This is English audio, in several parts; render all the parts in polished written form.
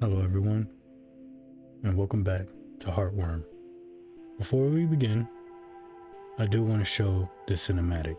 Hello everyone, and welcome back to Heartworm. Before we begin, I do want to show the cinematic.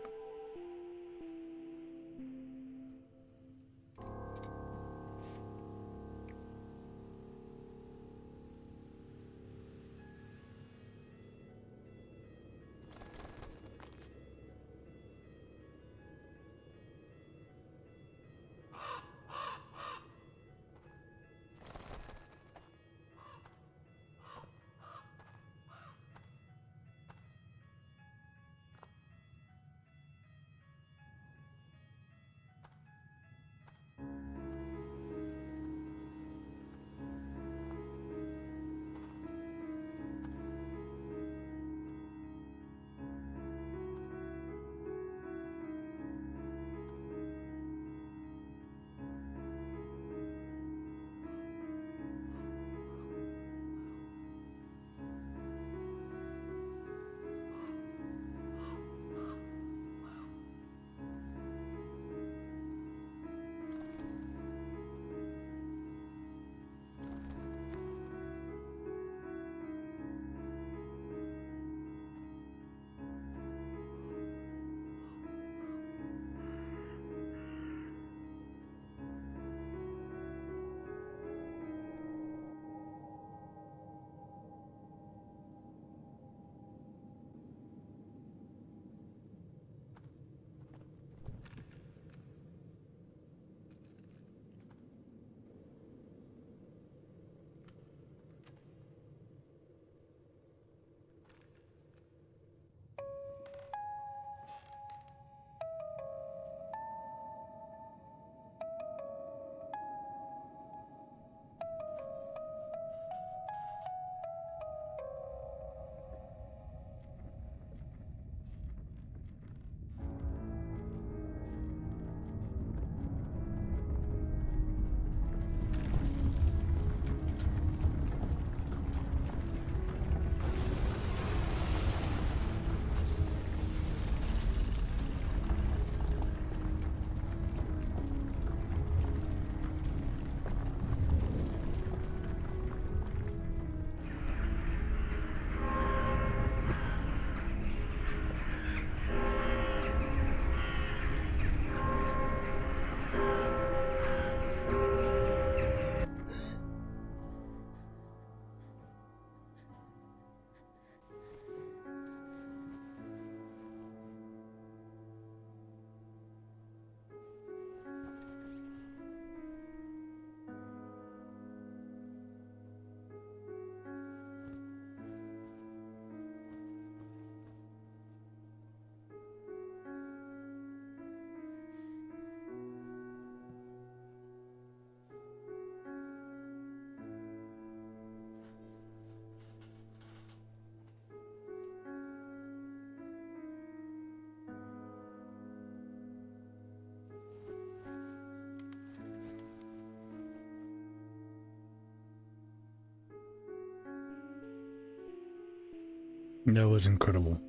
That was incredible.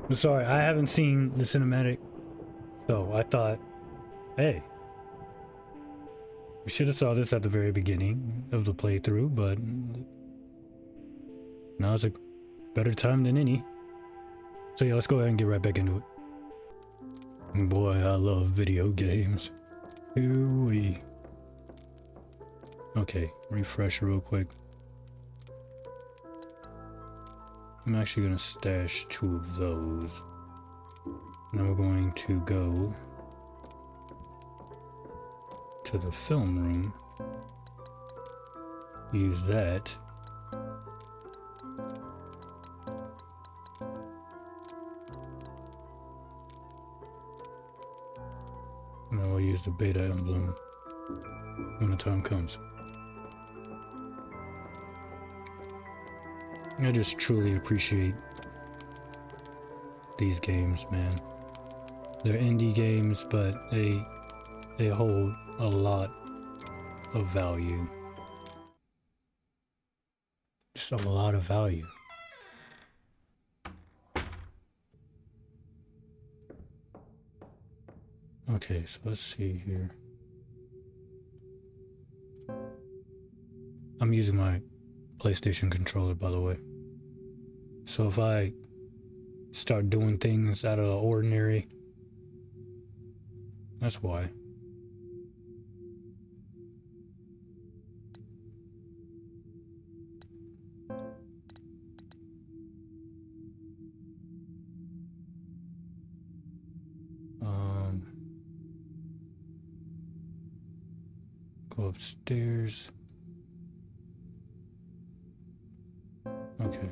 I'm sorry, I haven't seen the cinematic, so I thought, hey, we should have saw this at the very beginning of the playthrough, but now's a better time than any. So yeah, let's go ahead and get right back into it. Boy, I love video games. Ooh-wee. Okay, refresh real quick. I'm actually gonna stash 2 of those. Now we're going to go to the film room. Use that. And then we'll use the beta emblem when the time comes. I just truly appreciate these games, man. They're indie games, but they hold a lot of value. Just a lot of value. Okay, so let's see here. I'm using my PlayStation controller, by the way. So if I start doing things out of the ordinary, that's why. Go upstairs. Okay.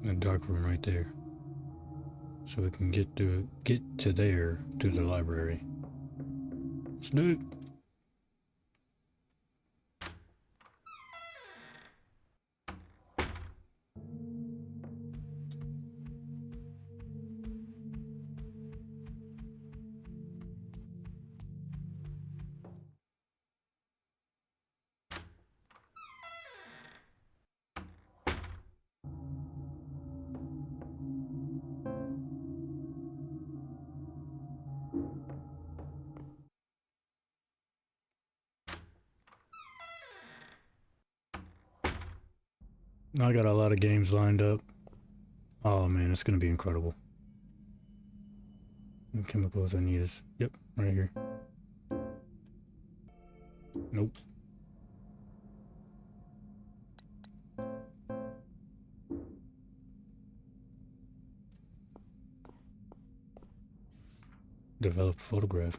A dark room right there, so we can get to there through the library. Let's do it. I got a lot of games lined up. Oh man, it's gonna be incredible. The chemicals I need is, yep, right here. Nope. Develop photograph.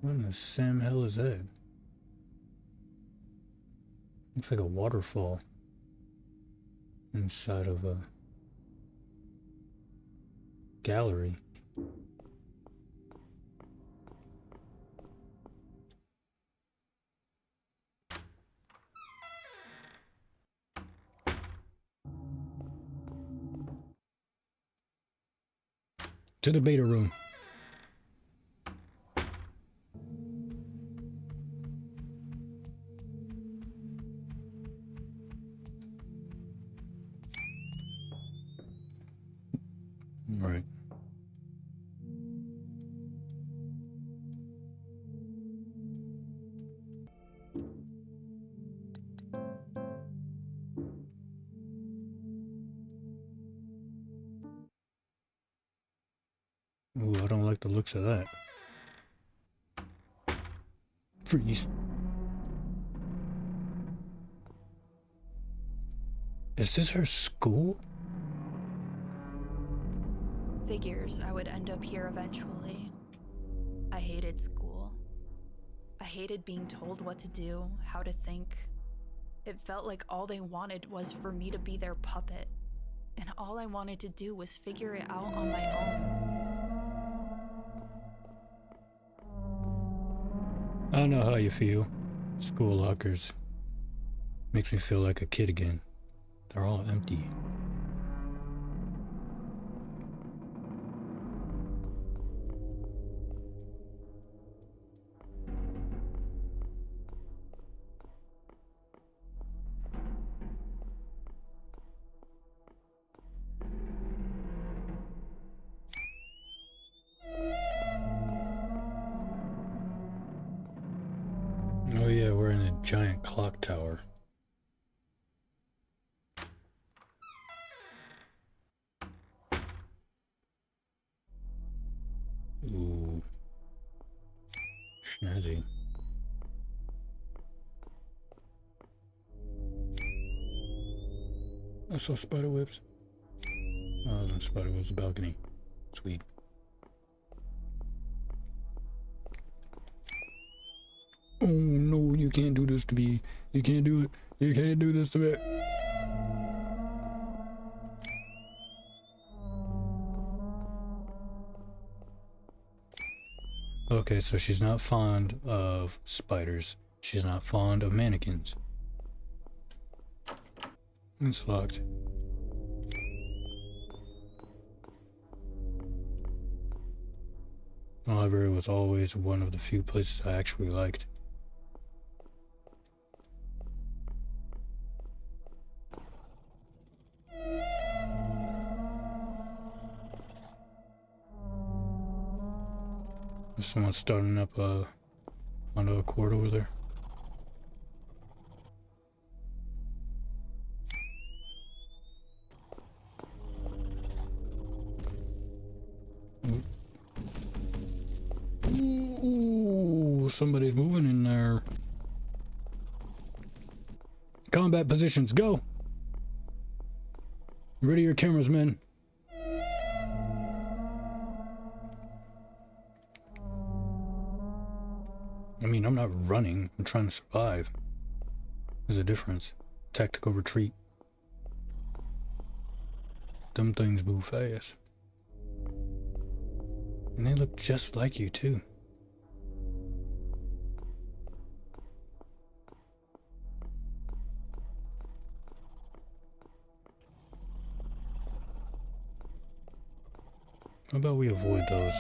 What in the Sam hell is that? Looks like a waterfall inside of a gallery. To the beta room. Right. Ooh, I don't like the looks of that. Freeze. Is this her school? Figures I would end up here eventually. I hated school. I hated being told what to do, how to think. It felt like all they wanted was for me to be their puppet. And all I wanted to do was figure it out on my own. I don't know how you feel. School lockers makes me feel like a kid again. They're all empty. Oh yeah, we're in a giant clock tower. Ooh. Snazzy. I saw spider webs. Oh, I was on spider webs balcony. Sweet. Oh no, you can't do this to me. You can't do it. You can't do this to me. Okay, so she's not fond of spiders. She's not fond of mannequins. It's locked. The library was always one of the few places I actually liked. There's someone starting up onto a cord over there. Ooh, somebody's moving in there. Combat positions, go! Ready your cameras, men. I mean, I'm not running. I'm trying to survive. There's a difference. Tactical retreat. Them things move fast. And they look just like you, too. How about we avoid those?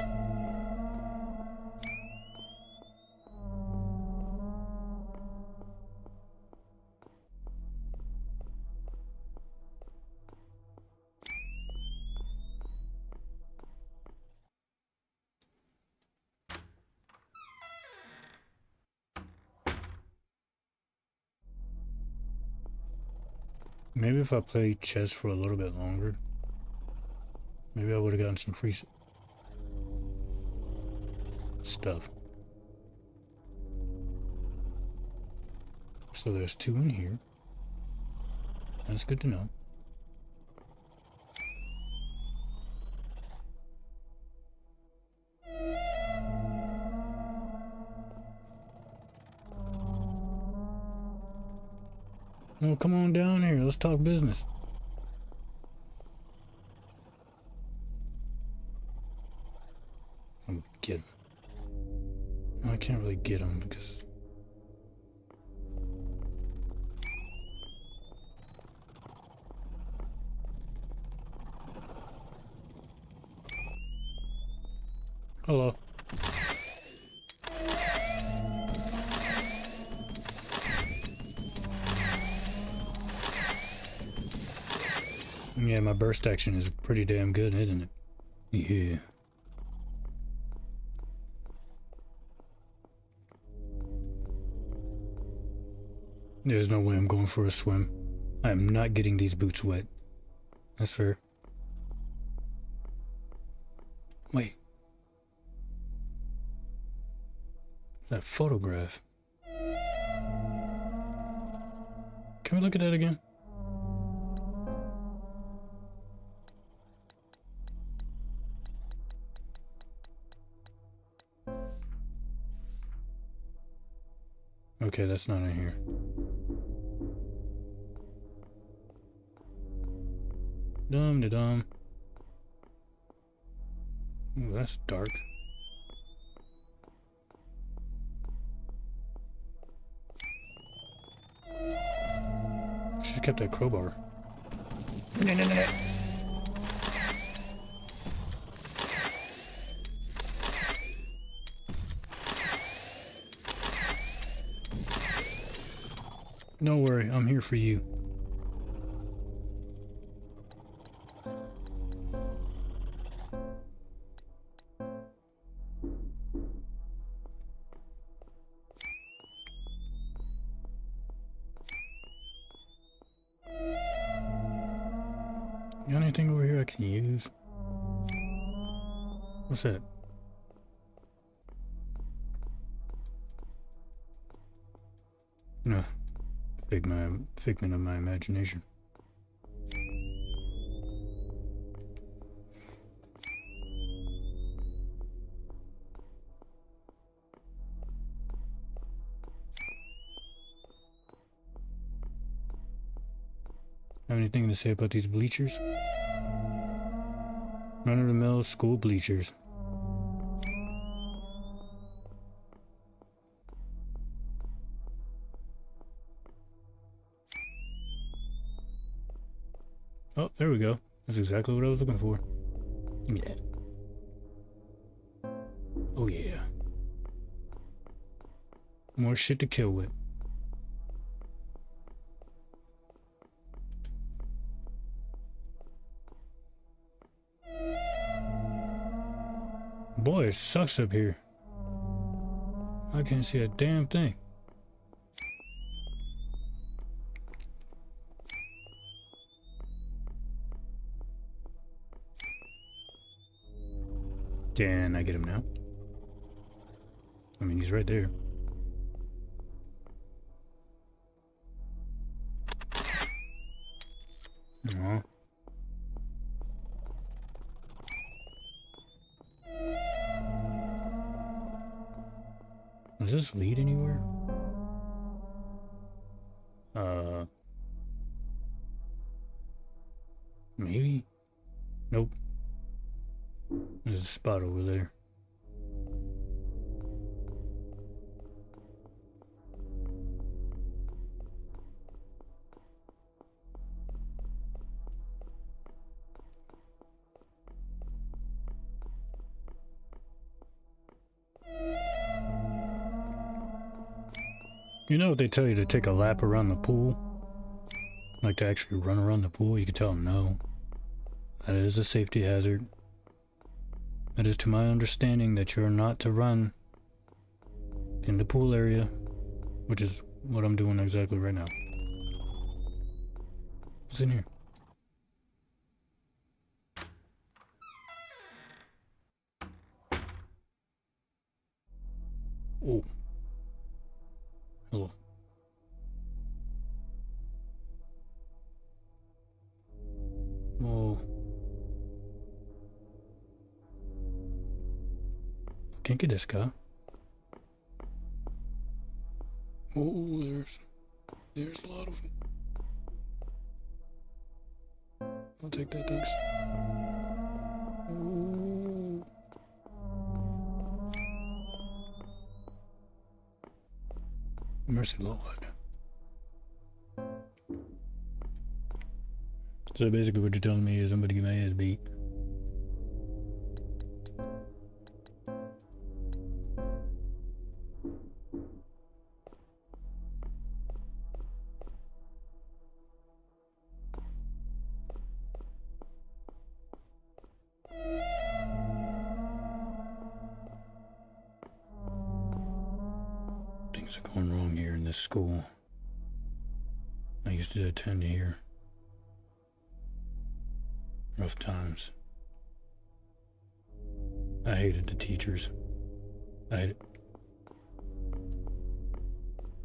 Maybe if I played chess for a little bit longer, maybe I would have gotten some free stuff. So there's 2 in here. That's good to know. Well, come on down here. Let's talk business. I'm get him. I can't really get him because... Hello. Yeah, my burst action is pretty damn good, isn't it? Yeah. There's no way I'm going for a swim. I am not getting these boots wet. That's fair. Wait. That photograph. Can we look at that again? Okay, that's not in here. Dum-de-dum. Ooh, that's dark. Should've kept that crowbar. Don't worry, I'm here for you. Got anything over here I can use? What's that? No. Figment of my imagination. Have anything to say about these bleachers? Run-of-the-mill school bleachers. there we go. That's exactly what I was looking for. Give me that. Oh yeah. More shit to kill with. Boy, it sucks up here. I can't see a damn thing. Can I get him now? I mean, he's right there. Aww. Does this lead anywhere? Maybe? Nope. There's a spot over there. You know what they tell you to take a lap around the pool? Like to actually run around the pool? You can tell them no. That is a safety hazard. It is to my understanding that you're not to run in the pool area, which is what I'm doing exactly right now. What's in here? Oh. Hello. Oh. Can't get this guy. Oh, there's a lot of them. I'll take that, thanks. Oh. Mercy Lord. So basically what you're telling me is I'm gonna get my ass beat. Things are going wrong here in this school. I used to attend here. Rough times. I hated the teachers. I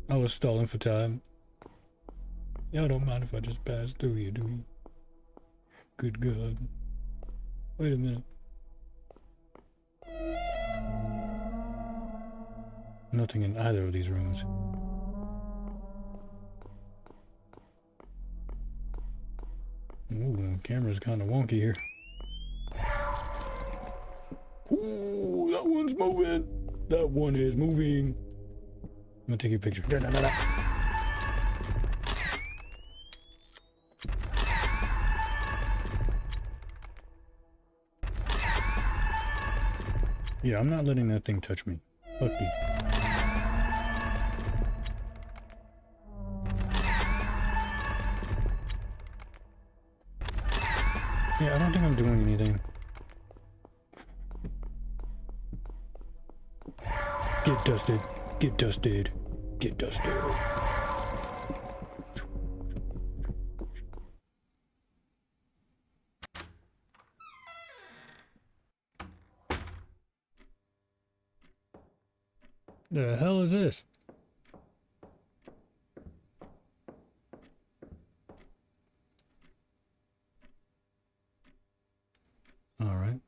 was stalling for time. Y'all don't mind if I just pass through you, do you? Good God. Wait a minute. Nothing in either of these rooms. Ooh, the camera's kind of wonky here. Ooh, that one's moving. That one is moving. I'm gonna take a picture. Yeah, I'm not letting that thing touch me. Fuck you. Yeah, I don't think I'm doing anything. Get dusted. Get dusted. Get dusted. The hell is this? Alright.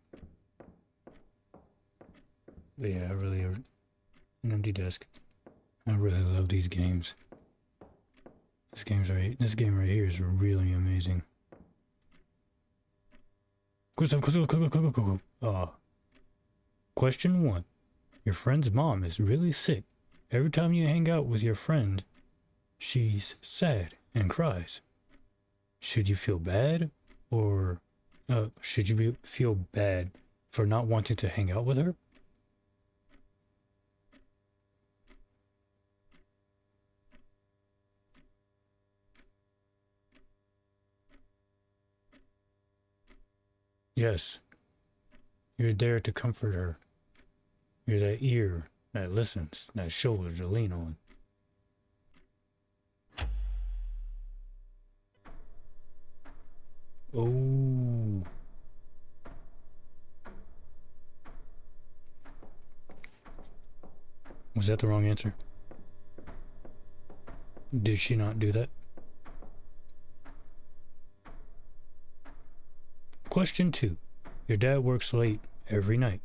Yeah, really an empty desk. I really love these games. This game right here is really amazing. Question 1. Your friend's mom is really sick. Every time you hang out with your friend, she's sad and cries. Should you feel bad Or should you feel bad for not wanting to hang out with her? Yes, you're there to comfort her. You're that ear that listens, that shoulder to lean on. Oh. Was that the wrong answer? Did she not do that? Question 2. Your dad works late every night,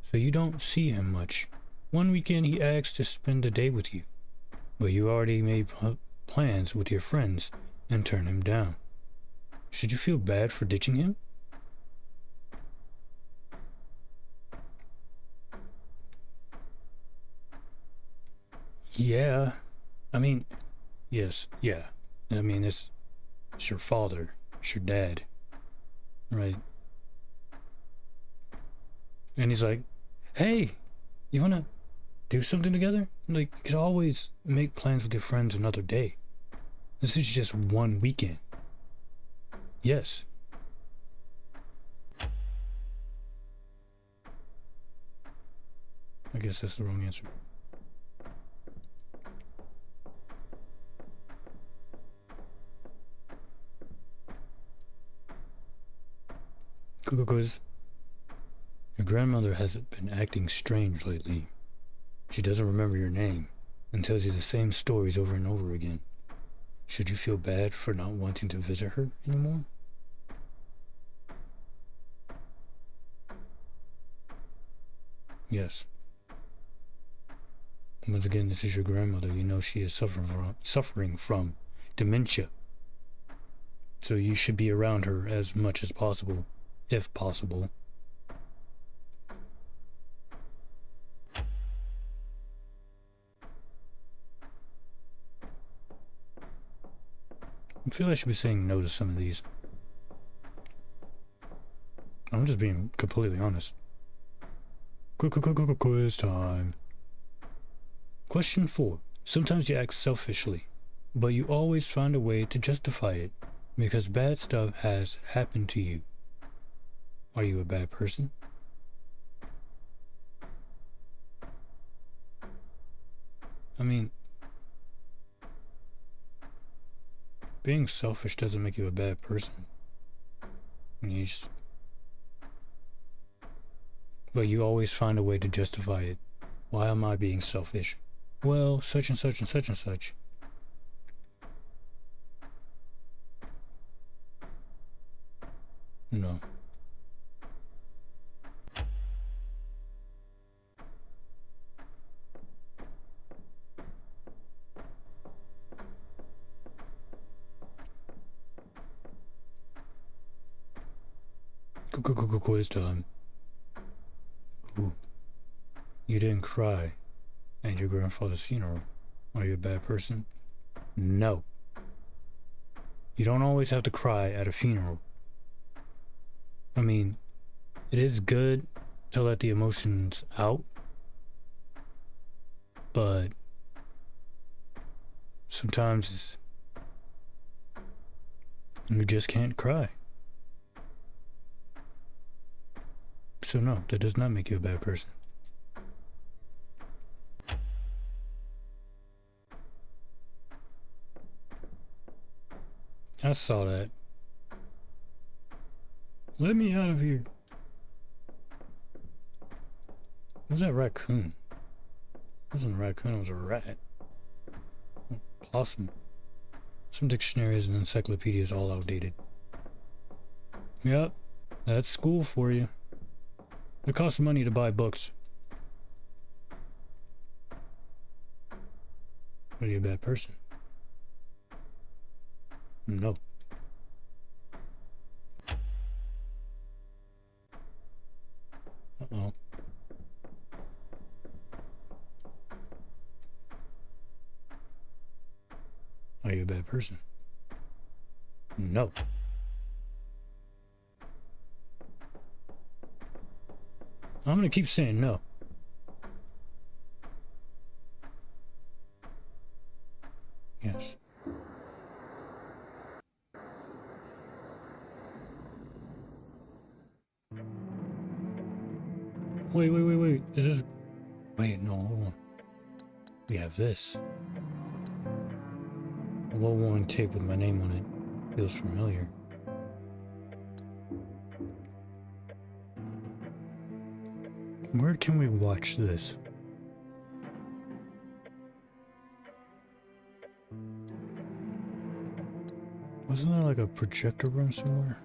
so you don't see him much. One weekend he asks to spend the day with you, but you already made plans with your friends and turn him down. Should you feel bad for ditching him? Yeah. I mean, yes, yeah. I mean, it's your father, it's your dad, right? And he's like, hey, you wanna do something together? Like, you could always make plans with your friends another day. This is just one weekend. Yes. I guess that's the wrong answer. Google quiz. Your grandmother hasn't been acting strange lately. She doesn't remember your name and tells you the same stories over and over again. Should you feel bad for not wanting to visit her anymore? Yes. Once again, this is your grandmother. You know she is suffering from dementia. So you should be around her as much as possible, if possible. I feel I should be saying no to some of these. I'm just being completely honest. Quiz time. Question 4. Sometimes you act selfishly, but you always find a way to justify it because bad stuff has happened to you. Are you a bad person? I mean, being selfish doesn't make you a bad person. But you always find a way to justify it. Why am I being selfish? Well, such and such and such and such. No. Quiz time. Ooh. You didn't cry at your grandfather's funeral. Are you a bad person? No. You don't always have to cry at a funeral. I mean, it is good to let the emotions out, but sometimes you just can't cry. So no, that does not make you a bad person. I saw that. Let me out of here. What was that raccoon? It wasn't a raccoon, it was a rat. Possum. Some dictionaries and encyclopedias all outdated. Yep, that's school for you. It costs money to buy books. Are you a bad person? No. Uh-oh. Are you a bad person? No. I'm gonna keep saying no. Yes. Wait. Is this... Wait, no, hold on. We have this. A well-worn tape with my name on it. Feels familiar. Where can we watch this? Wasn't there like a projector room somewhere?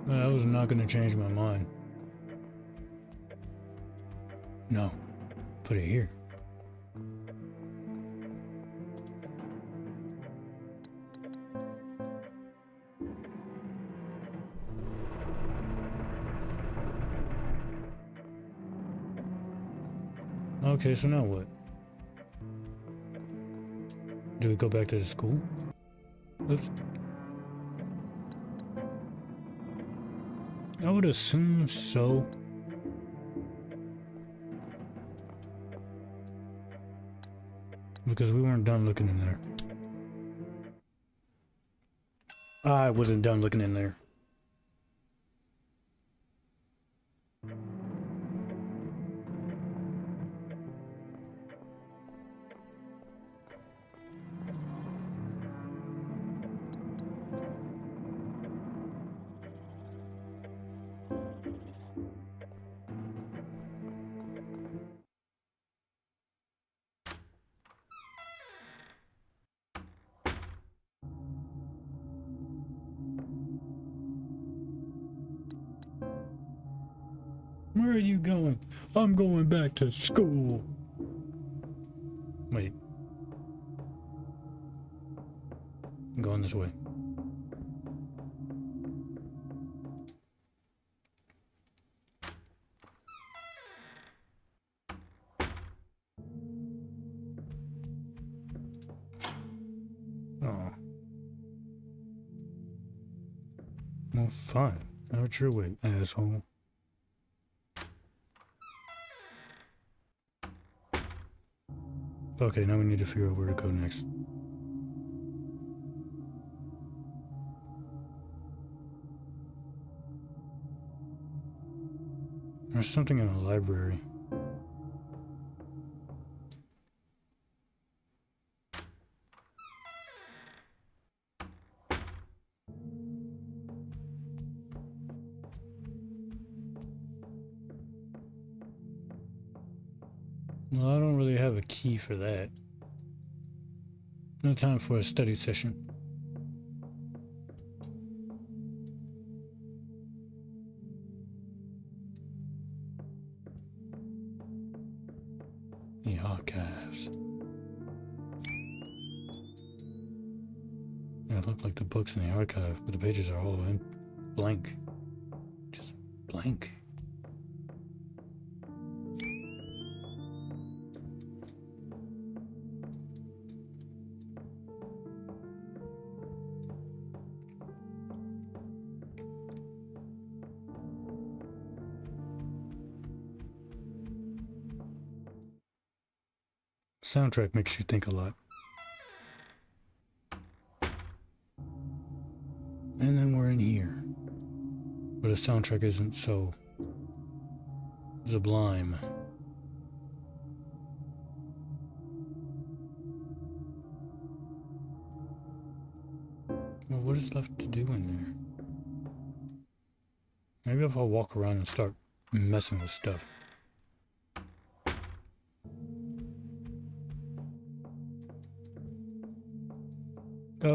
That was not going to change my mind. No. Put it here. Okay, so now what? Do we go back to the school? Oops. I would assume so. Because we weren't done looking in there. I wasn't done looking in there. Where are you going? I'm going back to school. Wait. I'm going this way. Oh. Well, fine. Out your way, asshole. Okay, now we need to figure out where to go next. There's something in the library. Well, I don't really have a key for that. No time for a study session. The archives. Yeah, it looked like the books in the archive, but the pages are all in blank. Just blank. Soundtrack makes you think a lot. And then we're in here. But the soundtrack isn't so sublime. Well, what is left to do in there? Maybe if I walk around and start messing with stuff.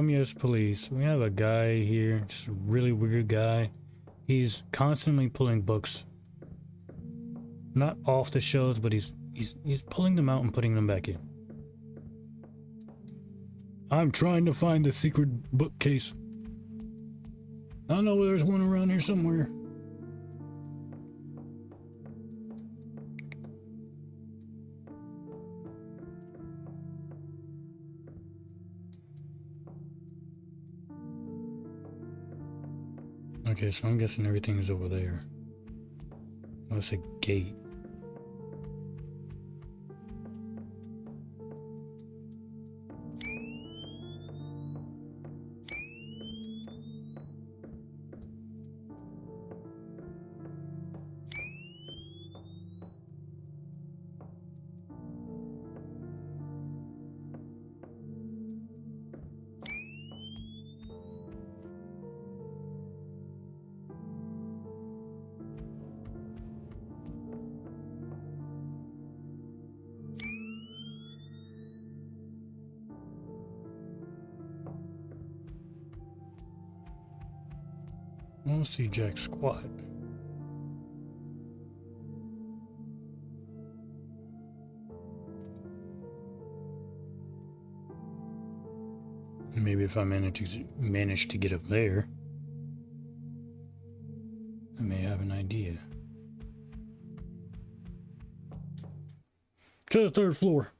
Yes, police. We have a guy here, just a really weird guy. He's constantly pulling books. Not off the shelves, but he's pulling them out and putting them back in. I'm trying to find the secret bookcase. I know there's one around here somewhere. Okay, so I'm guessing everything is over there. Oh, it's a gate. I don't see jack squat. Maybe if I manage to get up there, I may have an idea. To the 3rd floor.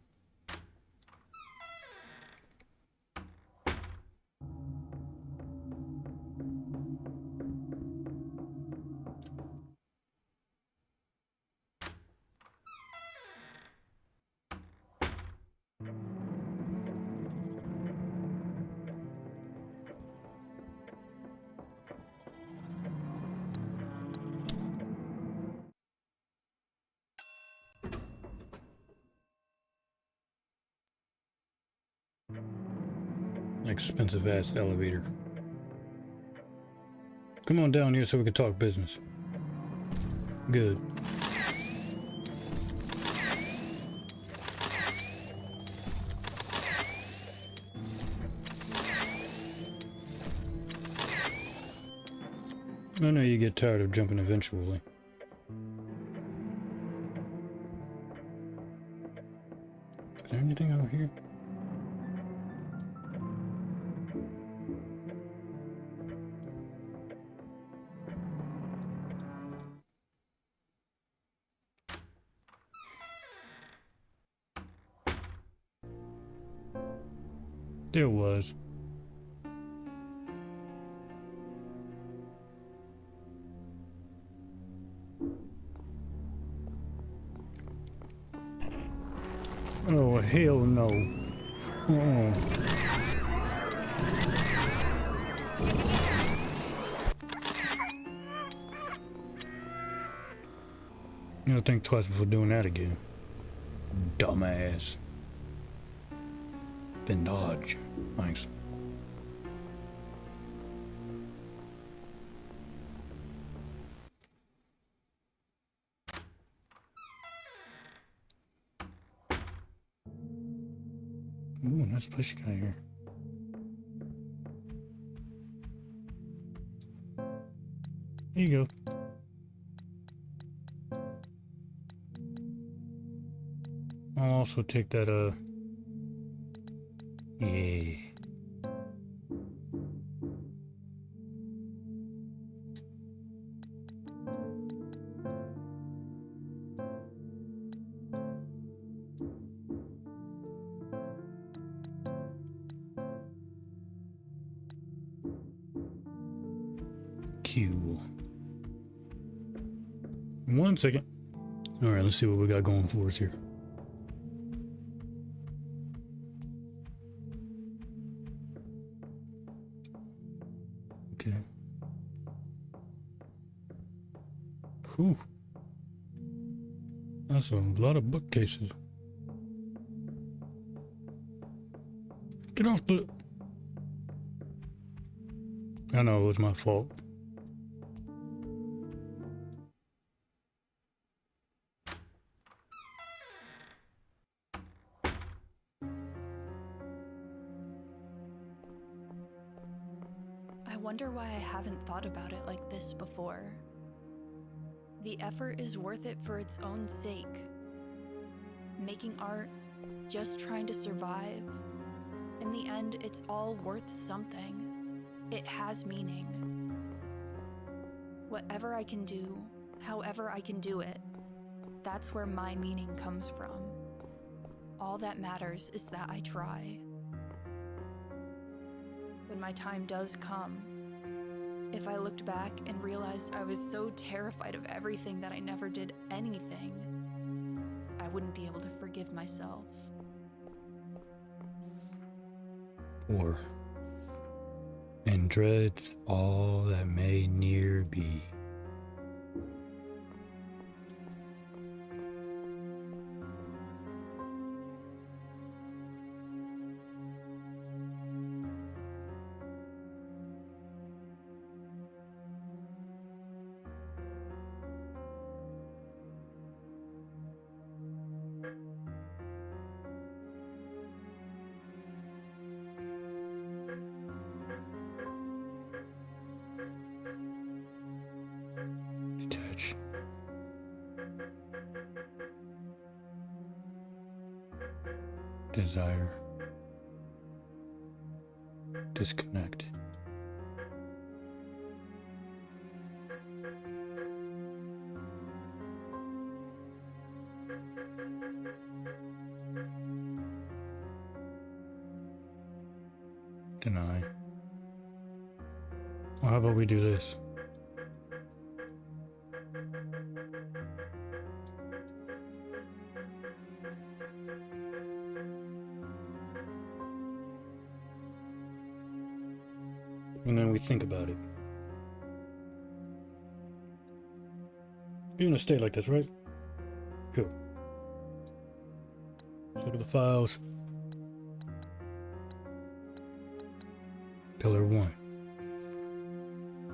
Expensive ass elevator. Come on down here so we can talk business. Good. I know you get tired of jumping eventually. Is there anything over here? There was. Oh, hell no. Oh. You don't think twice before doing that again. Dumbass. Then dodge. Thanks. Ooh, nice place you got here. There you go. I'll also take that, yeah. Q. 1 second. All right, let's see what we got going for us here. Okay. Whew. That's a lot of bookcases. Get off the... I know it was my fault. I wonder why I haven't thought about it like this before. The effort is worth it for its own sake. Making art, just trying to survive. In the end, it's all worth something. It has meaning. Whatever I can do, however I can do it, that's where my meaning comes from. All that matters is that I try. When my time does come, If I looked back and realized I was so terrified of everything that I never did anything, I wouldn't be able to forgive myself. Or, and dreads all that may near be. Detach. Desire. Disconnect. Deny. Well, how about we do this? And then we think about it. You're gonna stay like this, right? Cool. Let's look at the files. Pillar 1.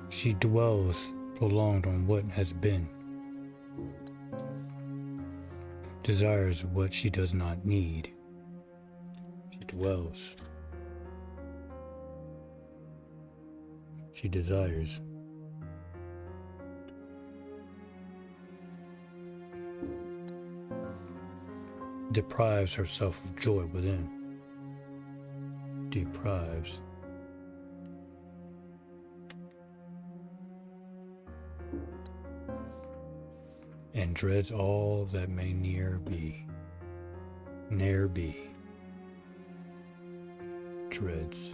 She dwells prolonged on what has been. Desires what she does not need. She dwells. She desires. Deprives herself of joy within. Deprives. And dreads all that may ne'er be. Ne'er be. Dreads.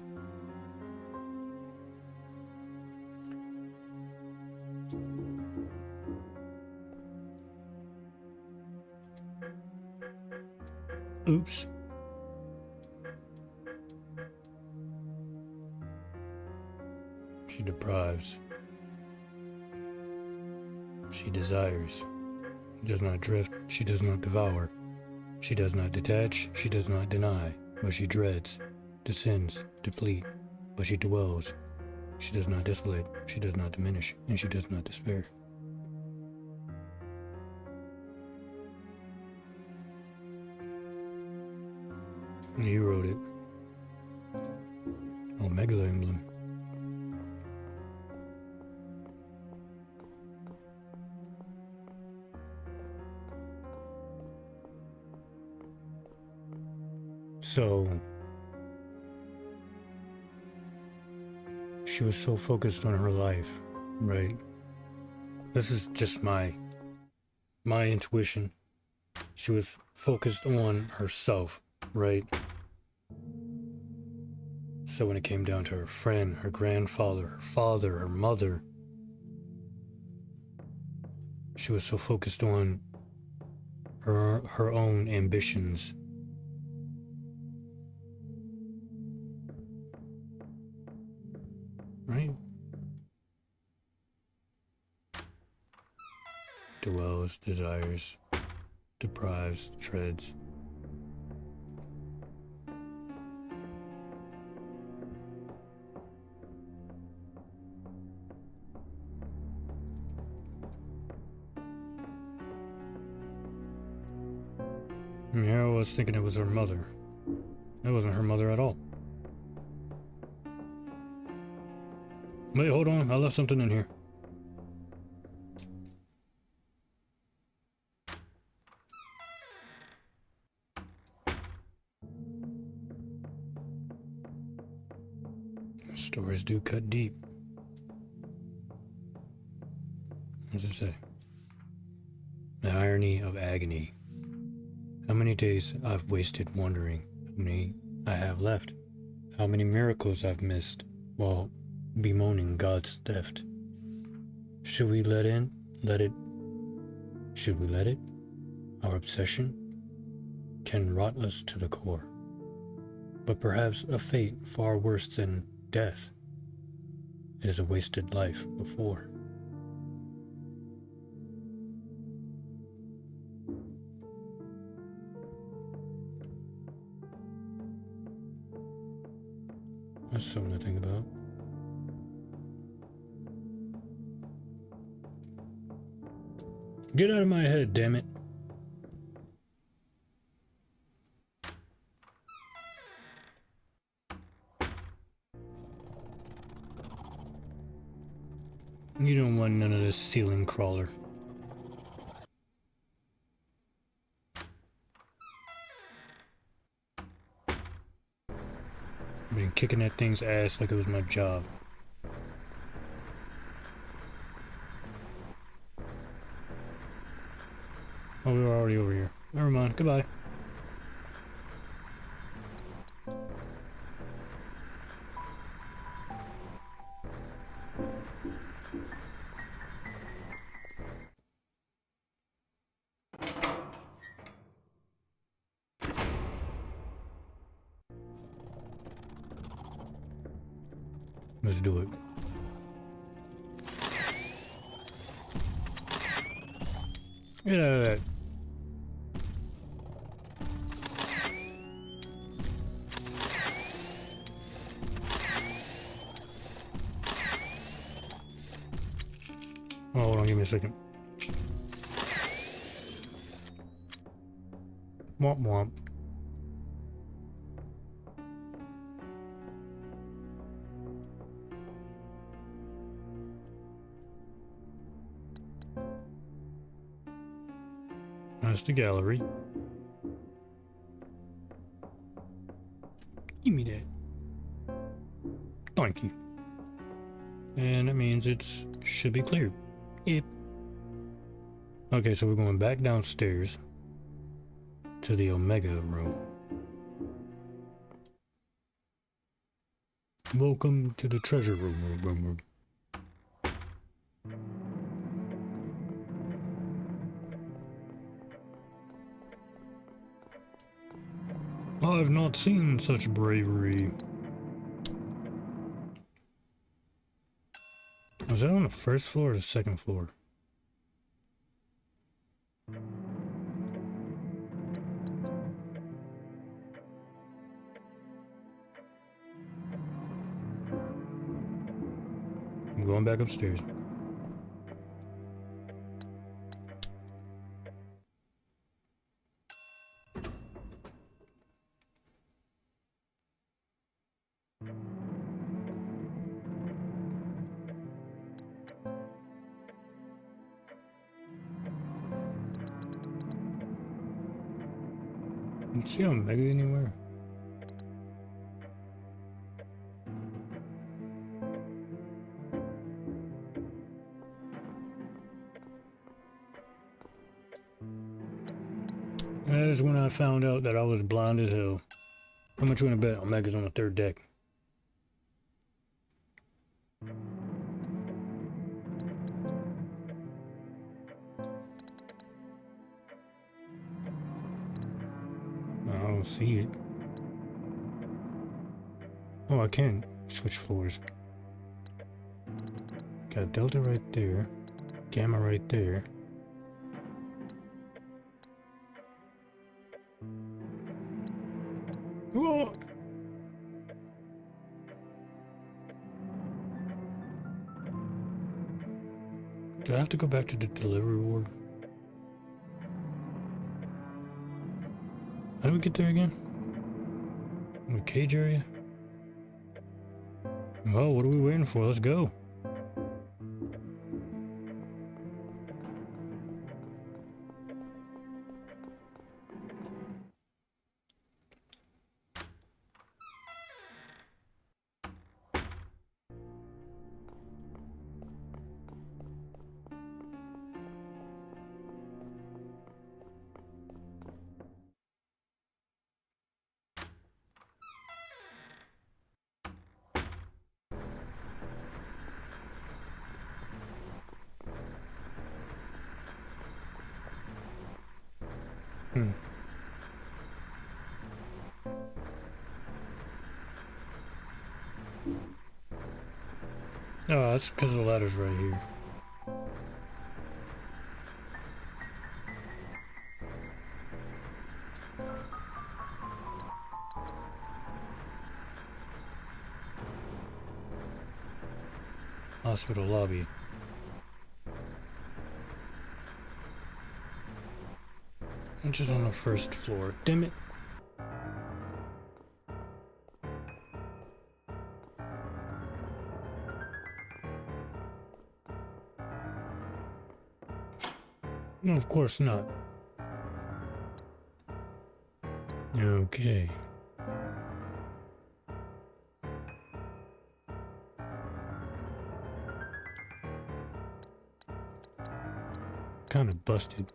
Oops. She deprives. She desires. She does not drift. She does not devour. She does not detach. She does not deny. But she dreads, descends, deplete. But she dwells. She does not desolate. She does not diminish. And she does not despair. You wrote it. Omega emblem. So she was so focused on her life, right? This is just my intuition. She was focused on herself, right? So when it came down to her friend, her grandfather, her father, her mother, she was so focused on her own ambitions. Right? Dwells, desires, deprives, treads. Yeah, I was thinking it was her mother. It wasn't her mother at all. Wait, hold on. I left something in here. Stories do cut deep. What does it say? The irony of agony. How many days I've wasted wondering how many I have left. How many miracles I've missed while bemoaning God's theft. Should we let it? Should we let it? Our obsession can rot us to the core. But perhaps a fate far worse than death is a wasted life before. That's something to think about. Get out of my head, damn it. You don't want none of this ceiling crawler. I've been kicking that thing's ass like it was my job. Oh, we were already over here. Never mind. Goodbye. Let's do it. Get out of that. Oh, hold on, give me a second. Womp womp. That's the gallery. Give me that. Thank you. And that means it's should be cleared. Yep. Okay, so we're going back downstairs to the Omega room. Welcome to the treasure room. I've not seen such bravery. Was that on the first floor or the second floor? I'm going back upstairs. Don't see Omega anywhere. That is when I found out that I was blind as hell. How much you wanna bet Omega's on the third deck? I don't see it. Oh, I can switch floors. Got Delta right there, Gamma right there. Whoa! Do I have to go back to the delivery ward? How do we get there again? In the cage area? Well, what are we waiting for? Let's go. Oh, that's because the ladder's right here. Hospital lobby. Which is on the first floor. Damn it. No, of course not. Okay. Kind of busted.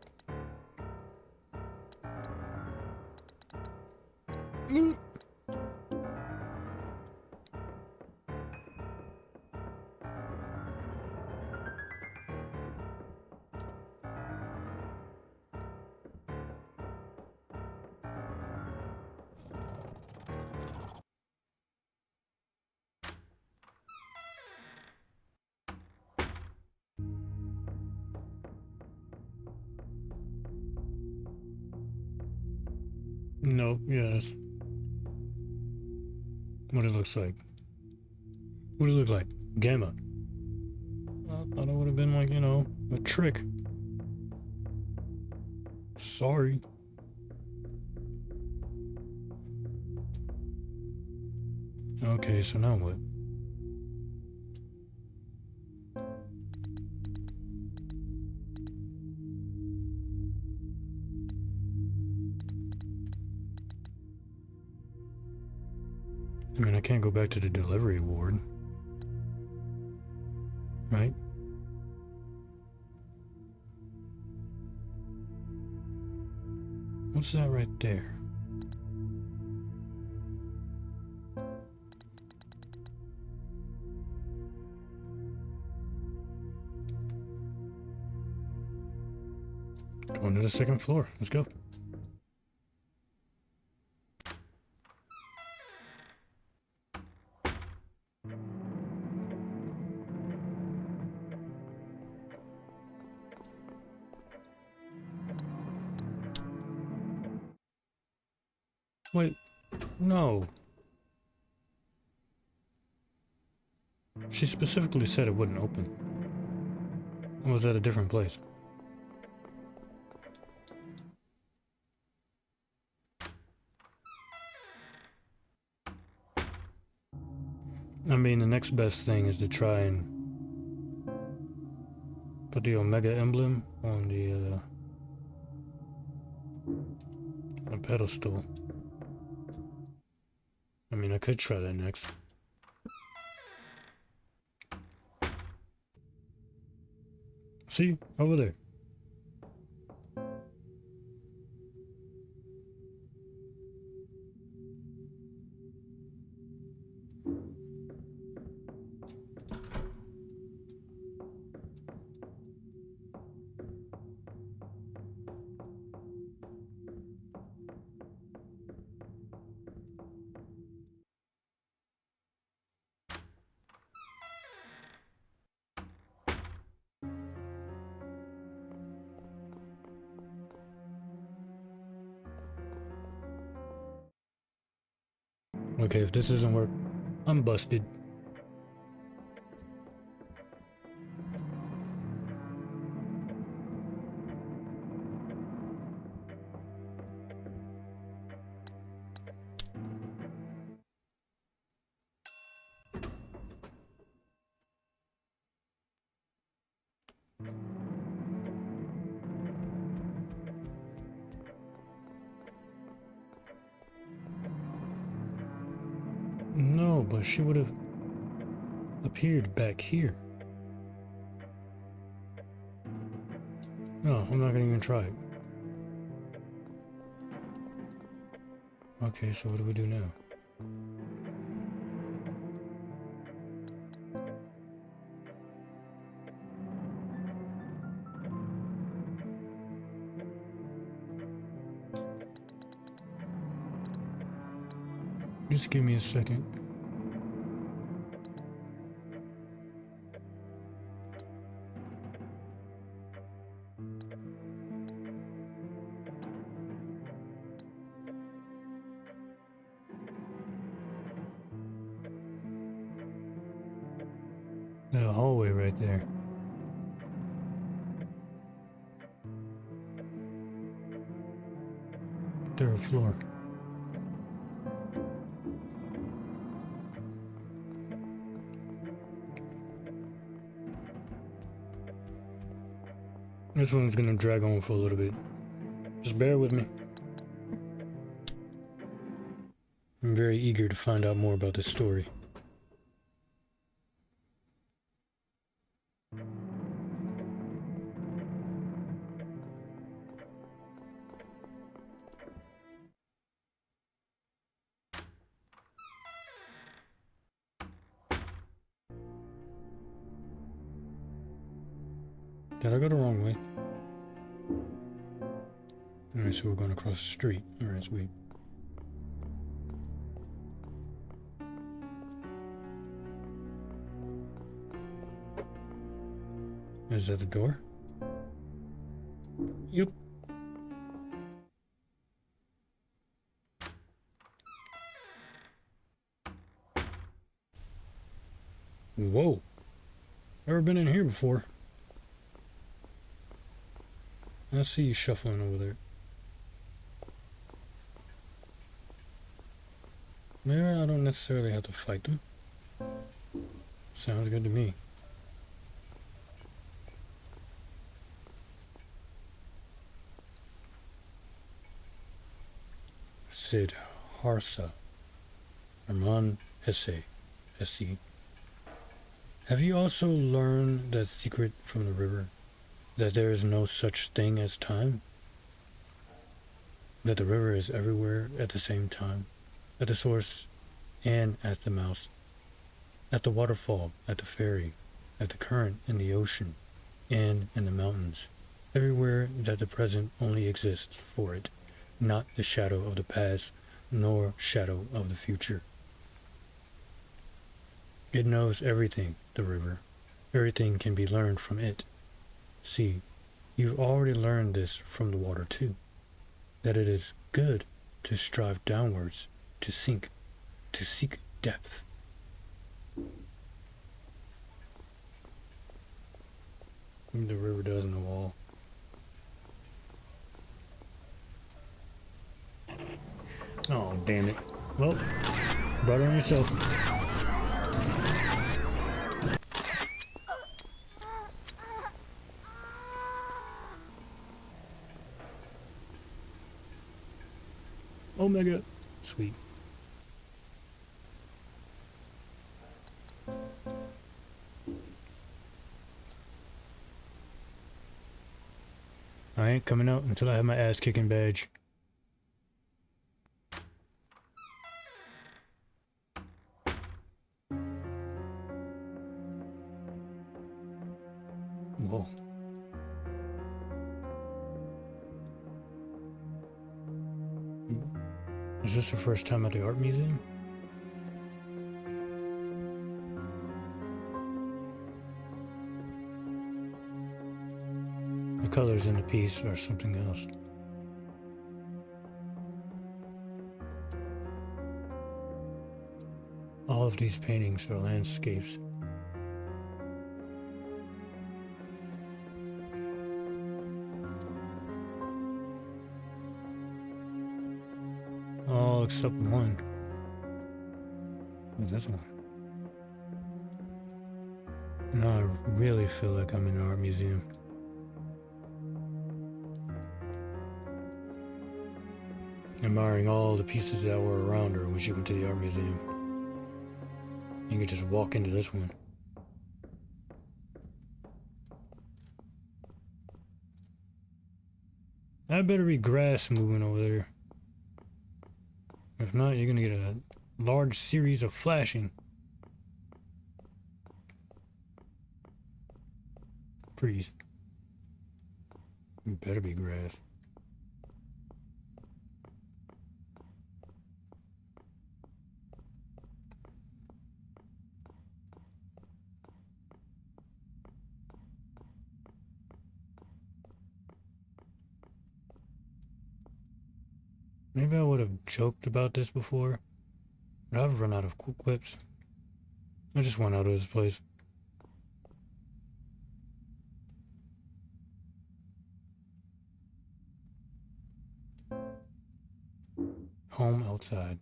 Nope, yes. What it looks like. What it look like? Gamma. I thought it would have been like, you know, a trick. Sorry. Okay, so now what? I mean, I can't go back to the delivery ward. Right? What's that right there? Going to the second floor. Let's go. Wait, no. She specifically said it wouldn't open. Or was that a different place? I mean, the next best thing is to try and put the Omega emblem on the pedestal. I mean, I could try that next. See? Over there. Okay, if this doesn't work, I'm busted. No, but she would have appeared back here. No, I'm not gonna even try it. Okay, so what do we do now? Just give me a second. The hallway right there. Third floor. This one's gonna drag on for a little bit. Just bear with me. I'm very eager to find out more about this story. Did I go the wrong way? Alright, so we're going across the street. Alright, sweet. Is that the door? Yep. Whoa. Never been in here before. I see you shuffling over there. Maybe I don't necessarily have to fight them. Sounds good to me. Siddhartha. Arman Hesse. Hesse. Have you also learned that secret from the river? That there is no such thing as time? That the river is everywhere at the same time, at the source and at the mouth, at the waterfall, at the ferry, at the current in the ocean, and in the mountains, everywhere that the present only exists for it, not the shadow of the past, nor shadow of the future. It knows everything, the river. Everything can be learned from it. See, you've already learned this from the water too, that it is good to strive downwards, to sink, to seek depth. The river does know all. Oh, damn it. Well, brought it on yourself. Omega. Sweet. I ain't coming out until I have my ass kicking badge. Whoa. Is this your first time at the art museum? The colors in the piece are something else. All of these paintings are landscapes. All except one. This one. Now I really feel like I'm in an art museum. Admiring all the pieces that were around her when she went to the art museum. You could just walk into this one. That better be grass moving over there. If not, you're gonna get a large series of flashing. Freeze. It better be grass. Maybe I would have joked about this before, but I've run out of cool quips. I just went out of this place. Home outside.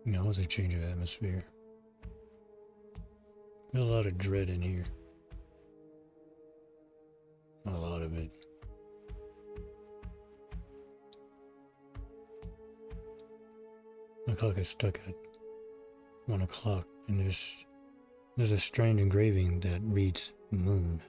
Now it's a change of atmosphere. There's a lot of dread in here. A lot of it. My clock is stuck at 1 o'clock, and there's a strange engraving that reads moon.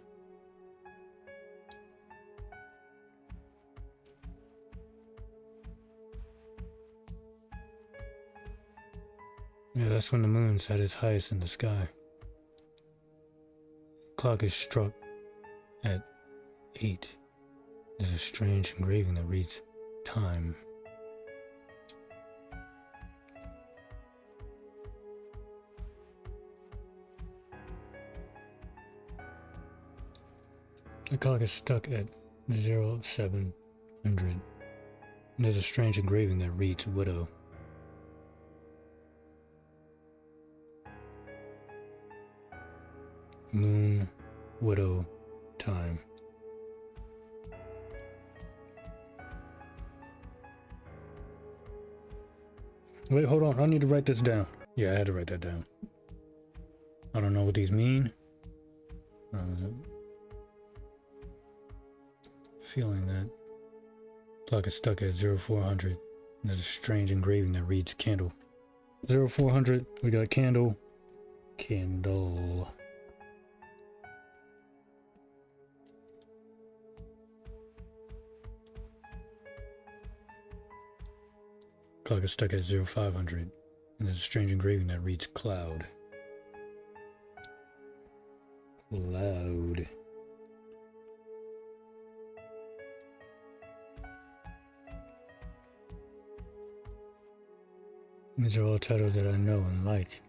Yeah, that's when the moon's at its highest in the sky. Clock is struck at 8. There's a strange engraving that reads time. The clock is stuck at 0700. And there's a strange engraving that reads widow. Moon, widow, time. Wait, hold on. I need to write this down. Yeah, I had to write that down. I don't know what these mean. Feeling that. Clock is stuck at 0400. There's a strange engraving that reads candle. 0400, we got candle. Candle. Clock is stuck at 0500. And there's a strange engraving that reads cloud. Cloud. These are all titles that I know and like.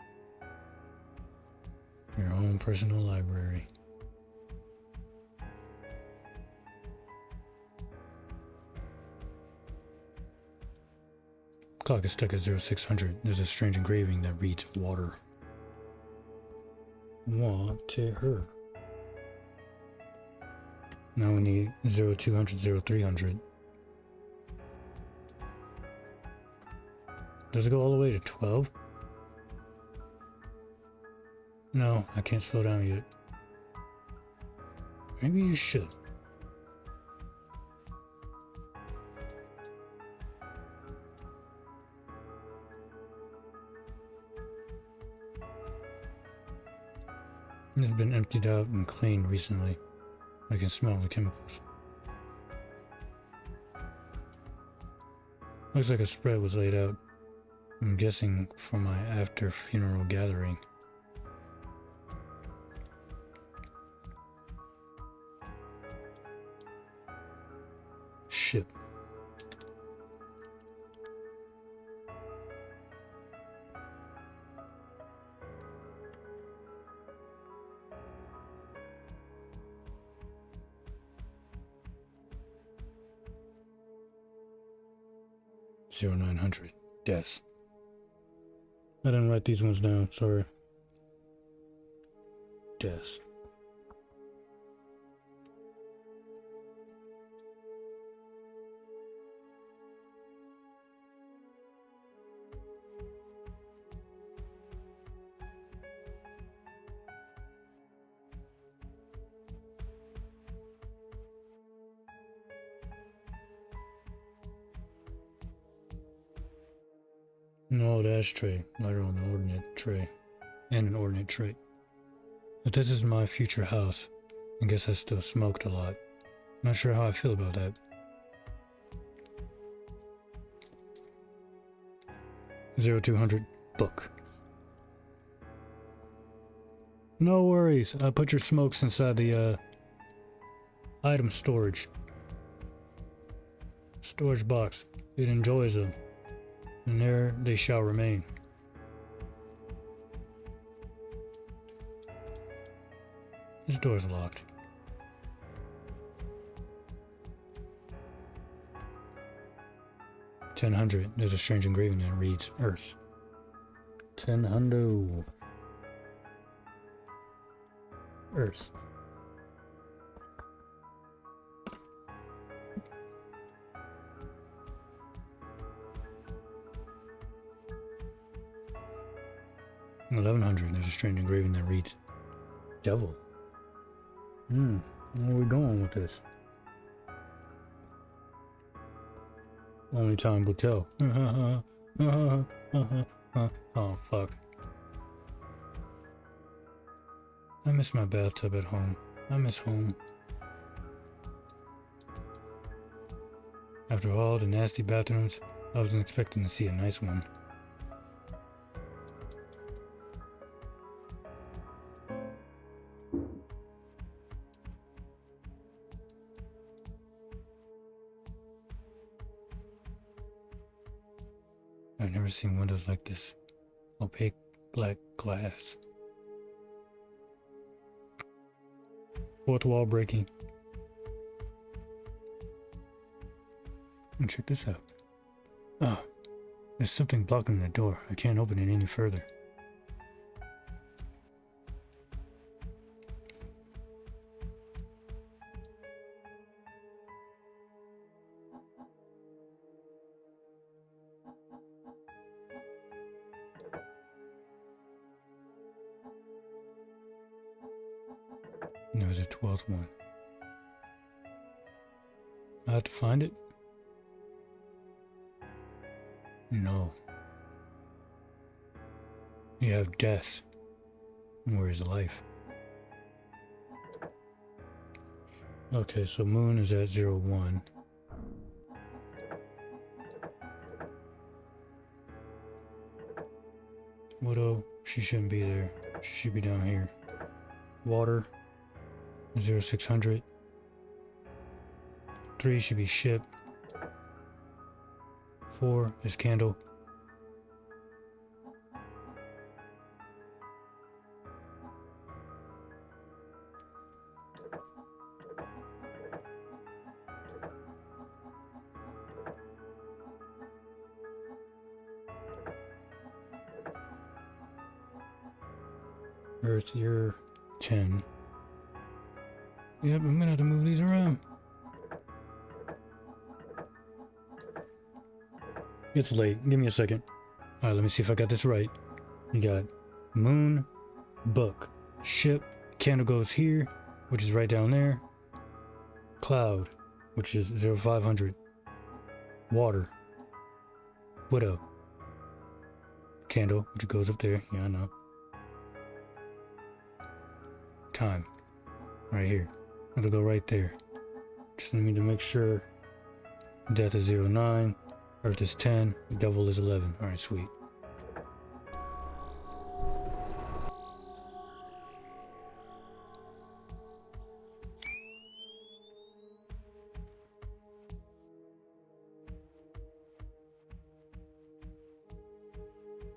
Your own personal library. Clock is stuck at 0600. There's a strange engraving that reads water. Water. Now we need 0200, 0300. Does it go all the way to 12? No, I can't slow down yet. Maybe you should. It's been emptied out and cleaned recently. I can smell the chemicals. Looks like a spread was laid out. I'm guessing for my after-funeral gathering. Shit. Zero 0900. Death. I didn't write these ones down, sorry. Death. An old ashtray, lighter on the ordnate tray, and an ordnate tray. But this is my future house. I guess I still smoked a lot. Not sure how I feel about that. 0200 book. No worries. I put your smokes inside the item storage box. It enjoys them, and there they shall remain. This door's locked. $10. There's a strange engraving that reads Earth. $10. Earth. $11. There's a strange engraving that reads Devil. Where are we going with this? Only time will tell. Oh, fuck. I miss my bathtub at home. I miss home. After all the nasty bathrooms, I wasn't expecting to see a nice one. I've never seen windows like this. Opaque black glass. Fourth wall breaking. And check this out. Oh, there's something blocking the door. I can't open it any further. There's a 12th one. I have to find it? No. You have death. Where is life? Okay, so moon is at 01. Widow, she shouldn't be there. She should be down here. Water. 0600. 3 should be ship. 4 is candle. Earth, you're 10. Yep, I'm gonna have to move these around. It's late. Give me a second. Alright, let me see if I got this right. You got moon, book, ship, candle goes here, which is right down there. Cloud, which is 0500. Water. Widow. Candle, which goes up there. Yeah, I know. Time. Right here. It'll go right there. Just need to make sure. Death is 09. Earth is 10. Devil is 11. Alright, sweet.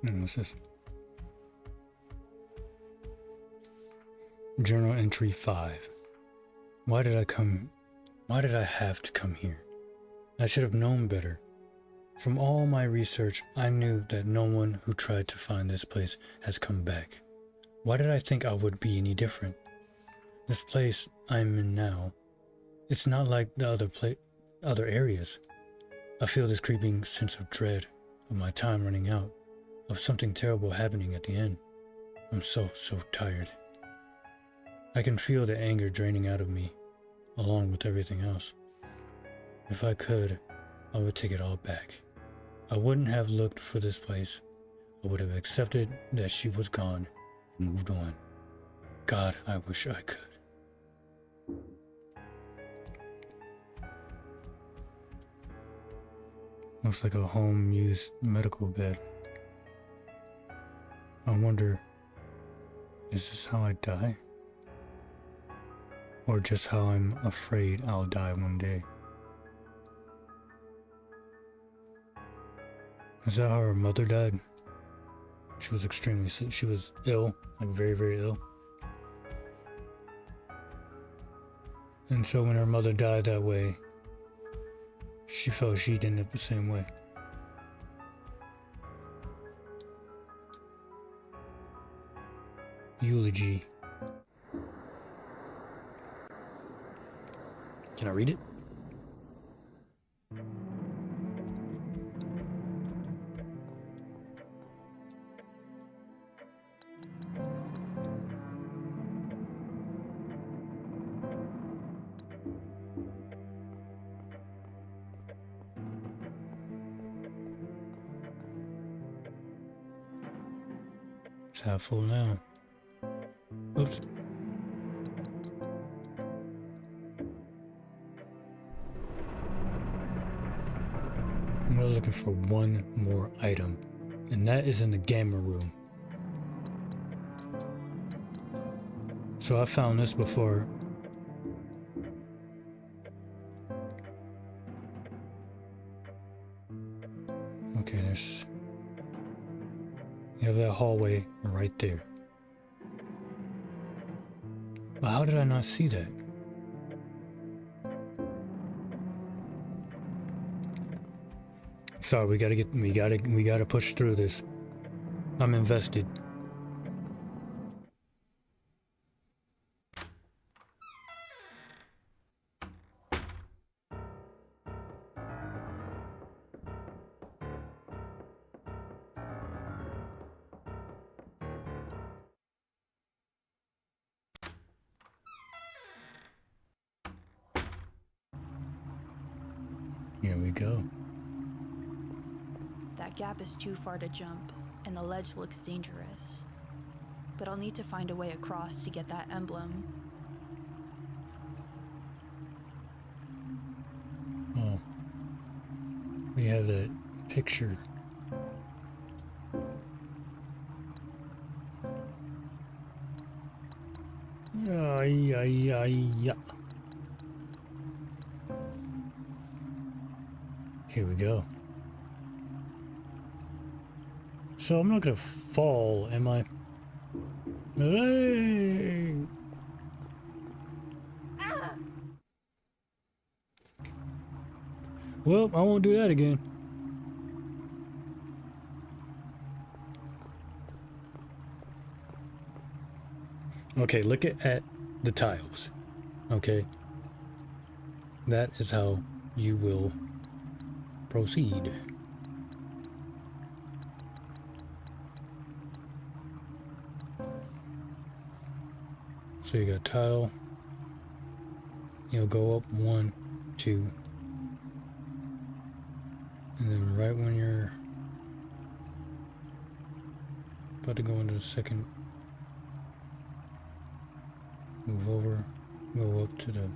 What's this? Journal entry 5. Why did I have to come here? I should have known better. From all my research, I knew that no one who tried to find this place has come back. Why did I think I would be any different? This place I'm in now, it's not like the other areas. I feel this creeping sense of dread, of my time running out, of something terrible happening at the end. I'm so tired. I can feel the anger draining out of me, along with everything else. If I could, I would take it all back. I wouldn't have looked for this place. I would have accepted that she was gone and moved on. God, I wish I could. Looks like a home-use medical bed. I wonder Is this how I die? Or just how I'm afraid I'll die one day? Is that how her mother died? She was extremely sick. She was ill, like very, very ill. And so when her mother died that way, she felt she'd end up the same way. Eulogy. Can I read it? It's half full now. Oops. We're looking for one more item, and that is in the gamma room. So I found this before. Okay, there's... You have that hallway right there. But how did I not see that? Sorry, we gotta push through this. I'm invested. Here we go. That gap is too far to jump, and the ledge looks dangerous. But I'll need to find a way across to get that emblem. Oh. We have that picture. Yeah. Here we go. So I'm not gonna fall, am I? Hey! Well, I won't do that again. Okay, look at the tiles. Okay. That is how you will proceed. So you got tile. You'll go up 1, 2. And then right when you're about to go into the second, move over, go up to the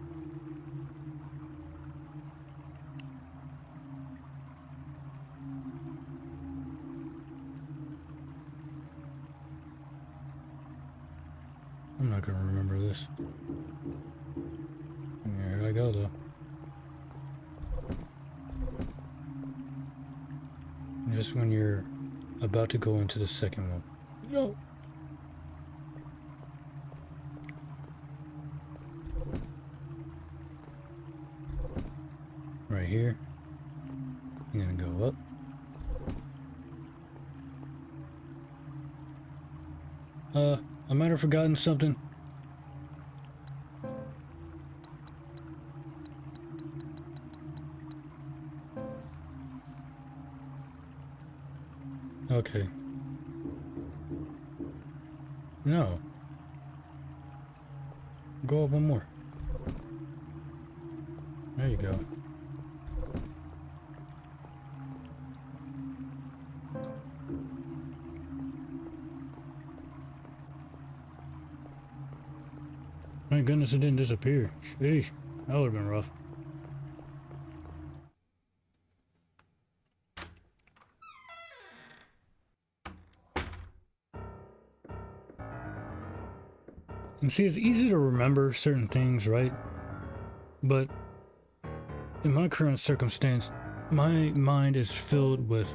I'm not gonna remember this. Here I go though. Just when you're about to go into the second one. No. Right here. You're gonna go up. I might have forgotten something. Okay. No. Go up one more. There you go. Thank goodness it didn't disappear. Sheesh. That would have been rough. See, it's easy to remember certain things, right? But in my current circumstance, my mind is filled with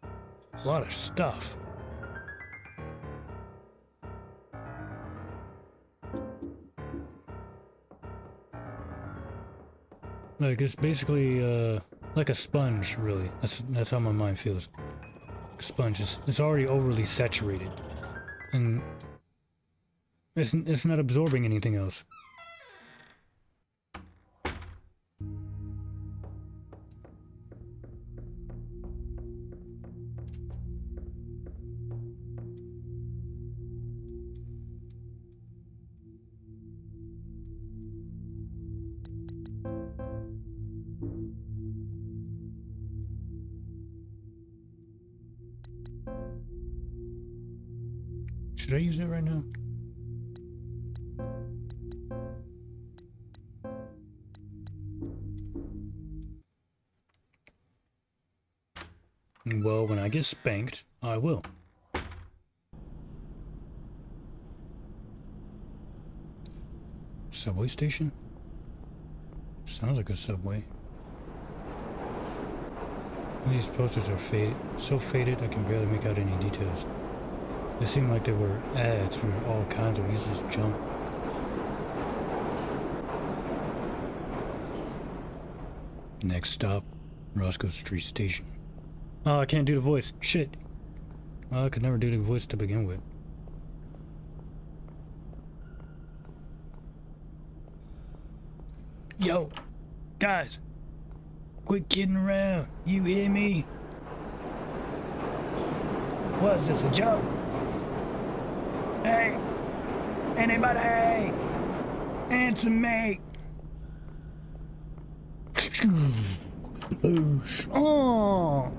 a lot of stuff. Like, it's basically like a sponge, really. That's how my mind feels. Sponge it's already overly saturated, and it's not absorbing anything else. Should I use that right now? Well, when I get spanked, I will. Subway station? Sounds like a subway. These posters are faded, so faded I can barely make out any details. They seem like they were ads for all kinds of useless junk. Next stop, Roscoe Street Station. Oh, I can't do the voice. Shit. Well, I could never do the voice to begin with. Yo, guys, quit kidding around. You hear me? What is this, a joke? Hey, anybody? Answer me. Oh.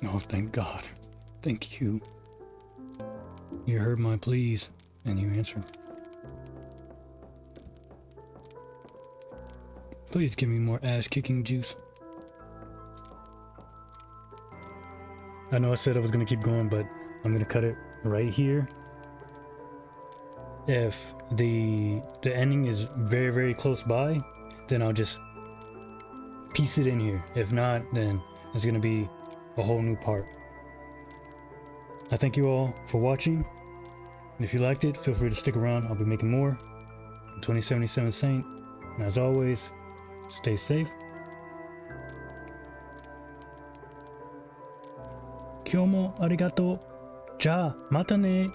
Oh, thank God. Thank you. You heard my pleas, and you answered. Please give me more ass-kicking juice. I know I said I was gonna keep going, but I'm gonna cut it right here. If the ending is very, very close by, then I'll just piece it in here. If not, then it's gonna be a whole new part. I thank you all for watching. If you liked it, feel free to stick around. I'll be making more. 2077 Saint. And as always, stay safe. 今日もありがとう。じゃあ、またね。